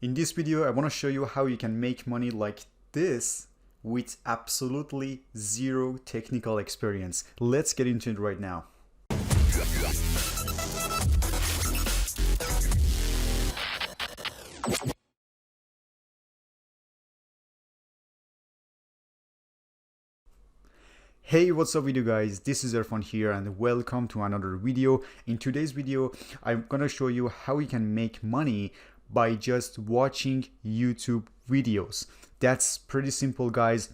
In this video, I want to show you how you can make money like this with absolutely zero technical experience. Let's get into it right now. Hey, what's up with you guys? This is Irfan here and welcome to another video. In today's video, I'm gonna show you how you can make money by just watching YouTube videos. That's pretty simple, guys.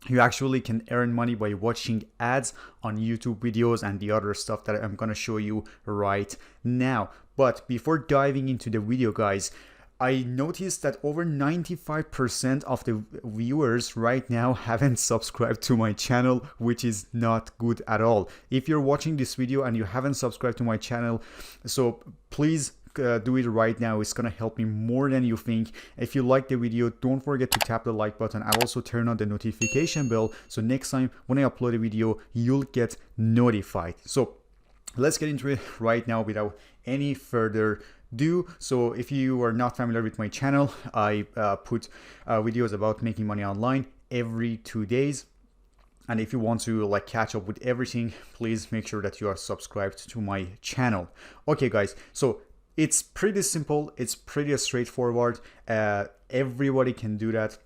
You actually can earn money by watching ads on YouTube videos and the other stuff that I'm gonna show you right now. But before diving into the video, guys, I noticed that over 95% of the viewers right now haven't subscribed to my channel, which is not good at all. If you're watching this video and you haven't subscribed to my channel, so please do it right now. It's gonna help me more than you think. If you like the video, don't forget to tap the like button and also turn on the notification bell, so next time when I upload a video, you'll get notified. So let's get into it right now without any further ado. So if you are not familiar with my channel, I put videos about making money online every 2 days. And if you want to catch up with everything, please make sure that you are subscribed to my channel. Okay, guys, so it's pretty simple. It's pretty straightforward. Everybody can do that.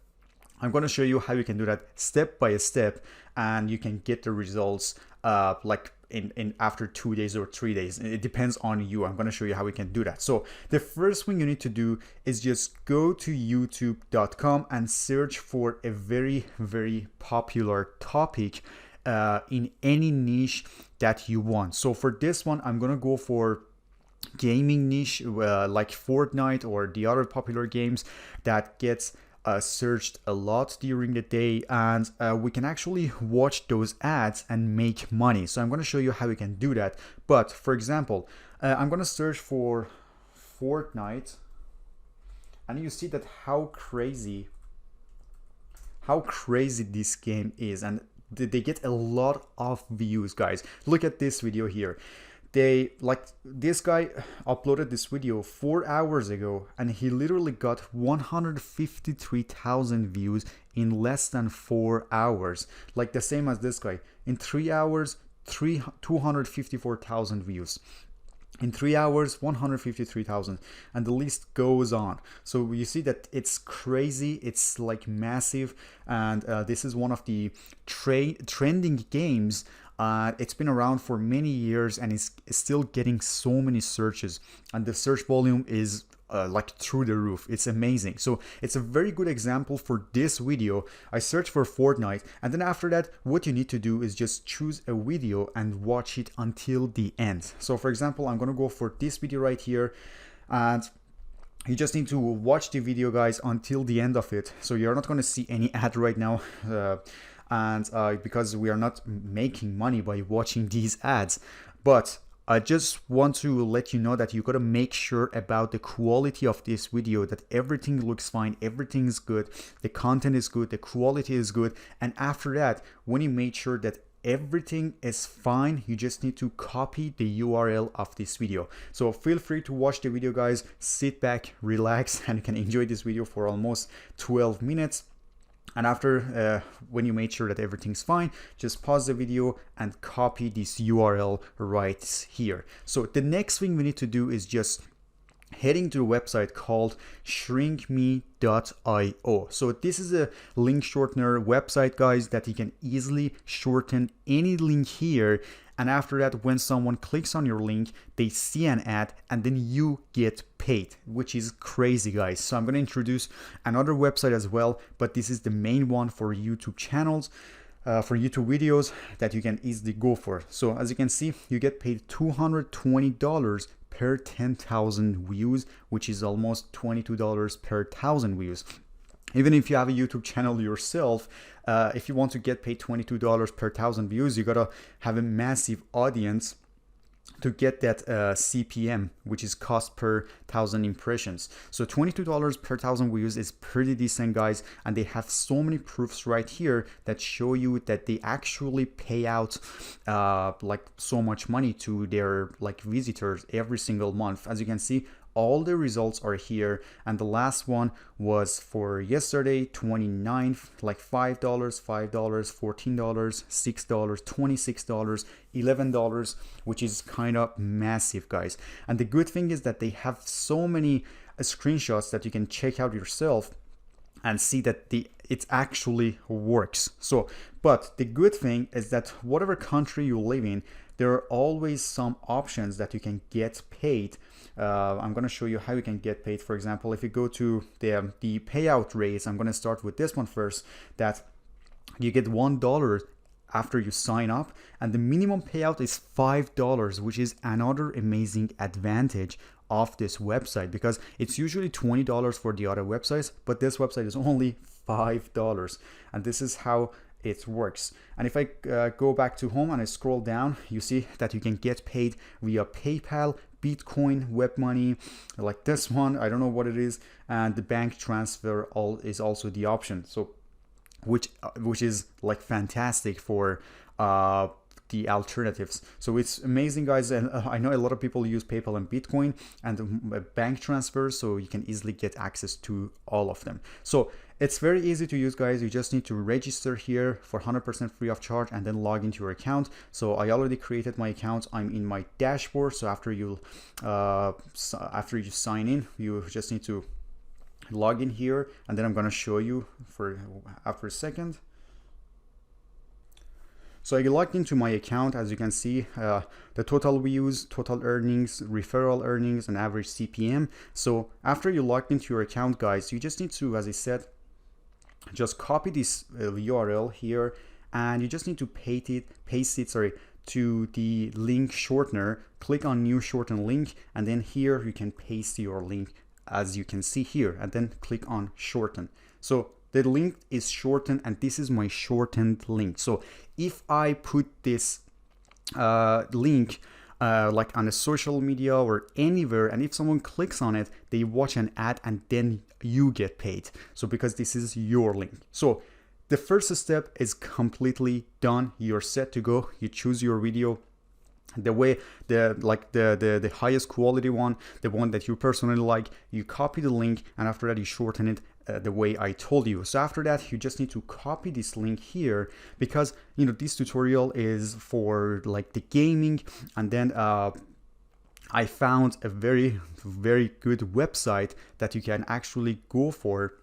I'm going to show you how you can do that step by step, and you can get the results in after 2 days or 3 days. It depends on you. I'm going to show you how we can do that. So the first thing you need to do is just go to youtube.com and search for a very popular topic in any niche that you want. So for this one, I'm going to go for gaming niche, like Fortnite or the other popular games that gets searched a lot during the day, and we can actually watch those ads and make money. So I'm going to show you how we can do that. But for example, I'm going to search for Fortnite, and you see that how crazy this game is, and they get a lot of views, guys. Look at this video here. This guy uploaded this video 4 hours ago, and he literally got 153,000 views in less than 4 hours. Like the same as this guy. In 3 hours, 254,000 views. In 3 hours, 153,000, and the list goes on. So you see that it's crazy, it's like massive, and this is one of the trending games. It's been around for many years and it's still getting so many searches, and the search volume is through the roof. It's amazing. So it's a very good example for this video. I searched for Fortnite, and then after that, what you need to do is just choose a video and watch it until the end. So for example, I'm gonna go for this video right here, and you just need to watch the video, guys, until the end of it. So you're not gonna see any ad right now, because we are not making money by watching these ads. But I just want to let you know that you gotta make sure about the quality of this video, that everything looks fine, everything is good, the content is good, the quality is good. And after that, when you make sure that everything is fine, you just need to copy the URL of this video. So feel free to watch the video, guys. Sit back, relax, and you can enjoy this video for almost 12 minutes. And after, when you made sure that everything's fine, just pause the video and copy this URL right here. So the next thing we need to do is just heading to a website called shrinkme.io. So this is a link shortener website, guys, that you can easily shorten any link here. And after that, when someone clicks on your link, they see an ad and then you get paid, which is crazy, guys. So I'm going to introduce another website as well, but this is the main one for YouTube channels, for YouTube videos that you can easily go for. So as you can see, you get paid $220 per 10,000 views, which is almost $22 per 1,000 views. Even if you have a YouTube channel yourself, if you want to get paid $22 per 1,000 views, you gotta have a massive audience to get that CPM, which is cost per 1,000 impressions. So $22 per 1,000 views is pretty decent, guys, and they have so many proofs right here that show you that they actually pay out so much money to their visitors every single month. As you can see, all the results are here, and the last one was for yesterday, 29th, like $5, $5, $14, $6, $26, $11, which is kind of massive, guys. And the good thing is that they have so many screenshots that you can check out yourself and see that it actually works. So, but the good thing is that whatever country you live in, there are always some options that you can get paid. I'm going to show you how you can get paid. For example, if you go to the payout rates, I'm going to start with this one first, that you get $1 after you sign up, and the minimum payout is $5, which is another amazing advantage of this website, because it's usually $20 for the other websites, but this website is only $5, and this is how it works. And if I go back to home and I scroll down, you see that you can get paid via PayPal, Bitcoin, web money, like this one, I don't know what it is, and the bank transfer is also the option. So which is like fantastic for the alternatives. So it's amazing, guys. And I know a lot of people use PayPal and Bitcoin and bank transfers, so you can easily get access to all of them. So it's very easy to use, guys. You just need to register here for 100% free of charge and then log into your account. So I already created my account. I'm in my dashboard. So after you sign in, you just need to log in here, and then I'm going to show you after a second. So I logged into my account. As you can see, the total views, total earnings, referral earnings, and average CPM. So after you logged into your account, guys, you just need to, as I said, just copy this URL here, and you just need to paste it to the link shortener. Click on new shorten link, and then here you can paste your link, as you can see here, and then click on shorten. So the link is shortened, and this is my shortened link. So if I put this link like on a social media or anywhere, and if someone clicks on it, they watch an ad and then you get paid. So because this is your link. So the first step is completely done. You're set to go. You choose your video, the highest quality one, the one that you personally like. You copy the link, and after that you shorten it the way I told you. So after that, you just need to copy this link here, because you know this tutorial is for like the gaming, and then I found a very good website that you can actually go for,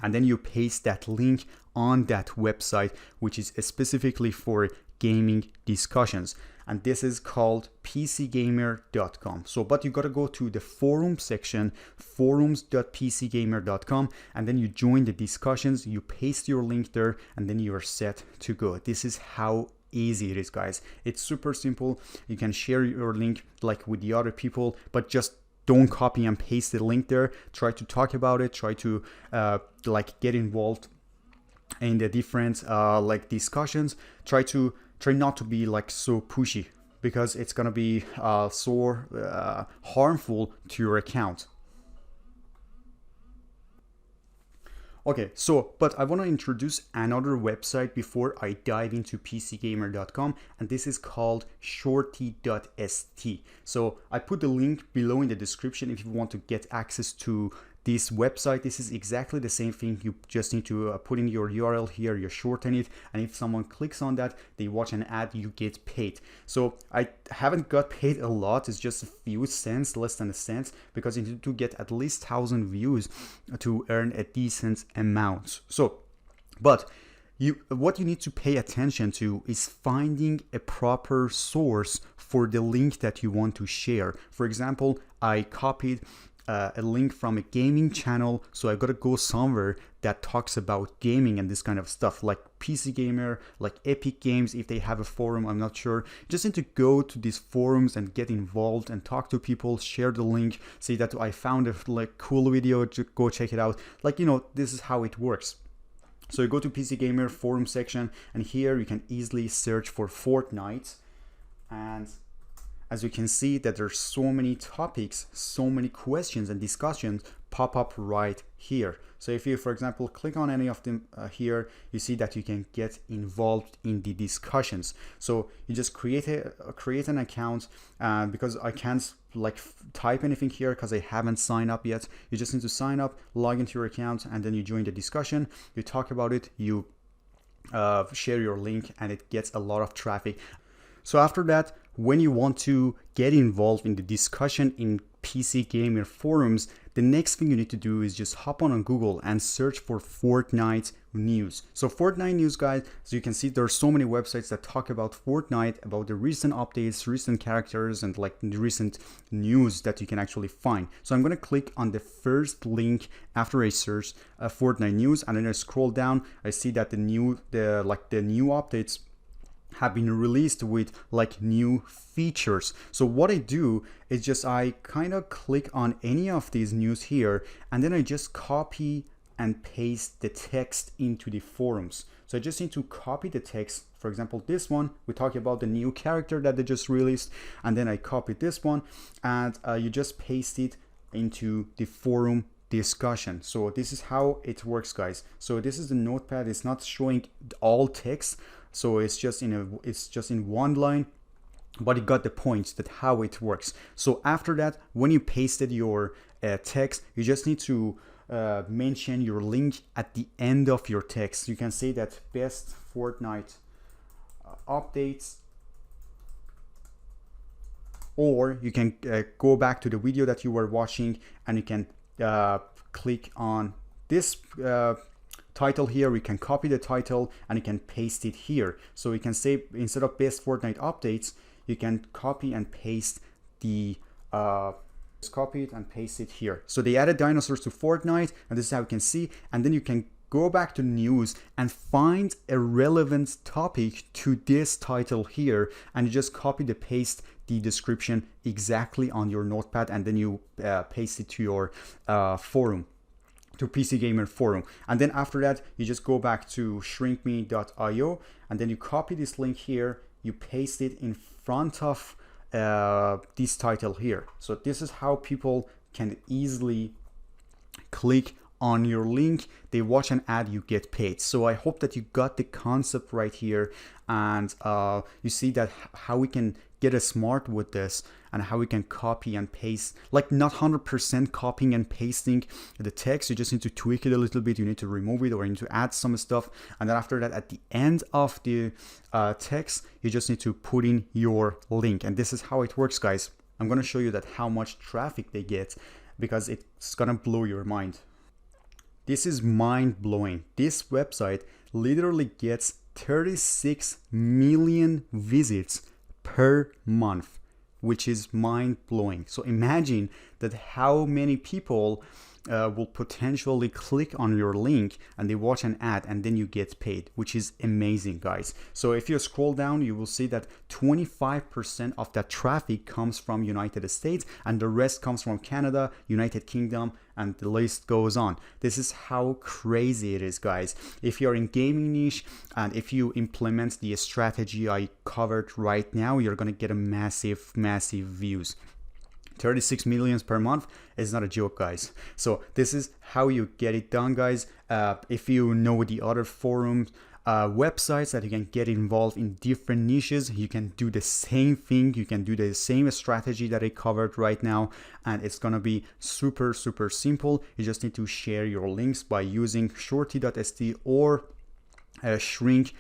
and then you paste that link on that website, which is specifically for gaming discussions, and this is called pcgamer.com. So but you got to go to the forum section, forums.pcgamer.com, and then you join the discussions, you paste your link there, and then you are set to go. This is how easy it is, guys. It's super simple. You can share your link like with the other people, but just don't copy and paste the link there. Try to talk about it, try to like get involved in the different like discussions. Try not to be like so pushy, because it's gonna be so harmful to your account. Okay, so but I want to introduce another website before I dive into pcgamer.com, and this is called shorte.st. So I put the link below in the description if you want to get access to this website. This is exactly the same thing. You just need to put in your URL here, you shorten it, and if someone clicks on that, they watch an ad, you get paid. So I haven't got paid a lot. It's just a few cents, less than a cent, because you need to get at least 1,000 views to earn a decent amount. So, but what you need to pay attention to is finding a proper source for the link that you want to share. For example, I copied a link from a gaming channel, so I gotta go somewhere that talks about gaming and this kind of stuff, like PC Gamer, like Epic Games, if they have a forum, I'm not sure. You just need to go to these forums and get involved and talk to people, share the link, say that I found a like cool video, go check it out. Like, you know, this is how it works. So you go to PC Gamer forum section, and here you can easily search for Fortnite, and as you can see that there's so many topics, so many questions and discussions pop up right here. So if you, for example, click on any of them here, you see that you can get involved in the discussions. So you just create an account, because I can't like type anything here because I haven't signed up yet. You just need to sign up, log into your account, and then you join the discussion. You talk about it, you share your link, and it gets a lot of traffic. So after that, when you want to get involved in the discussion in PC gamer forums, the next thing you need to do is just hop on Google and search for Fortnite news. So Fortnite news, guys, as you can see, there are so many websites that talk about Fortnite, about the recent updates, recent characters, and like the recent news that you can actually find. So I'm going to click on the first link after I search Fortnite news, and then I scroll down. I see that the new updates have been released with like new features. So what I do is just I kind of click on any of these news here, and then I just copy and paste the text into the forums. So I just need to copy the text. For example, this one, we talk about the new character that they just released, and then I copy this one, and you just paste it into the forum discussion. So this is how it works, guys. So this is the notepad. It's not showing all text, so it's just in one line, but it got the point that how it works. So after that, when you pasted your text, you just need to mention your link at the end of your text. You can say that best Fortnite updates, or you can go back to the video that you were watching, and you can click on this title here. We can copy the title and you can paste it here. So we can say, instead of best Fortnite updates, you can copy and paste the just copy it and paste it here. So they added dinosaurs to Fortnite, and this is how you can see. And then you can go back to news and find a relevant topic to this title here, and you just copy the paste the description exactly on your notepad, and then you paste it to your forum, to PC Gamer forum. And then after that, you just go back to shrinkme.io, and then you copy this link here, you paste it in front of this title here. So this is how people can easily click on your link. They watch an ad, you get paid. So I hope that you got the concept right here, and you see that how we can get smart with this, and how we can copy and paste, like not 100% copying and pasting the text. You just need to tweak it a little bit. You need to remove it, or you need to add some stuff, and then after that, at the end of the text, you just need to put in your link. And this is how it works, guys. I'm gonna show you that how much traffic they get, because it's gonna blow your mind. This is mind-blowing. This website literally gets 36 million visits per month, which is mind-blowing. So imagine that how many people will potentially click on your link and they watch an ad, and then you get paid, which is amazing, guys. So if you scroll down, you will see that 25% of that traffic comes from United States, and the rest comes from Canada, United Kingdom, and the list goes on. This is how crazy it is, guys. If you're in gaming niche, and if you implement the strategy I covered right now, you're gonna get a massive views. 36 millions per month is not a joke, guys. So this is how you get it done, guys. If you know the other forums, websites that you can get involved in different niches, you can do the same thing. You can do the same strategy that I covered right now, and it's gonna be super simple. You just need to share your links by using shorte.st or shrinkme.io.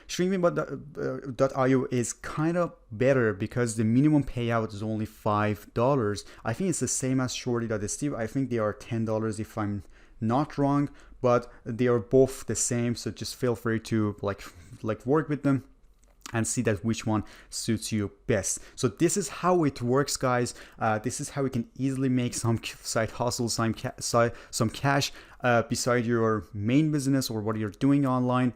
Shrinkme.io is kind of better because the minimum payout is only $5. I think it's the same as shorte.st. I think they are $10 if I'm not wrong, but they are both the same. So just feel free to like work with them and see that which one suits you best. So this is how it works, guys. This is how you can easily make some side hustles, some cash beside your main business or what you're doing online.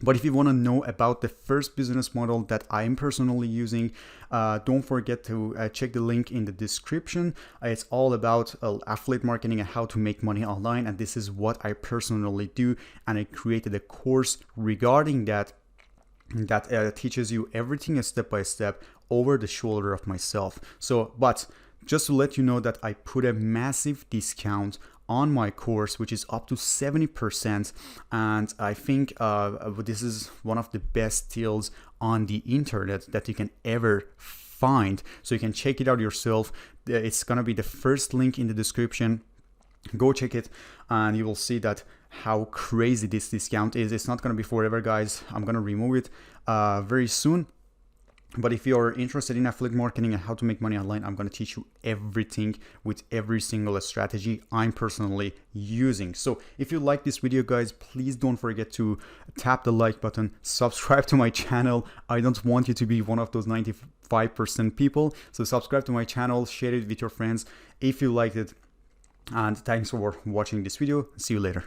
But if you want to know about the first business model that I'm personally using, don't forget to check the link in the description. It's all about affiliate marketing and how to make money online, and this is what I personally do, and I created a course regarding that teaches you everything step by step over the shoulder of myself. So, but just to let you know that I put a massive discount on my course, which is up to 70%, and I think this is one of the best deals on the internet that you can ever find. So you can check it out yourself. It's gonna be the first link in the description. Go check it and you will see that how crazy this discount is. It's not gonna be forever, guys. I'm gonna remove it very soon. But if you're interested in affiliate marketing and how to make money online, I'm going to teach you everything with every single strategy I'm personally using. So if you like this video, guys, please don't forget to tap the like button, subscribe to my channel. I don't want you to be one of those 95% people. So subscribe to my channel, share it with your friends if you liked it. And thanks for watching this video. See you later.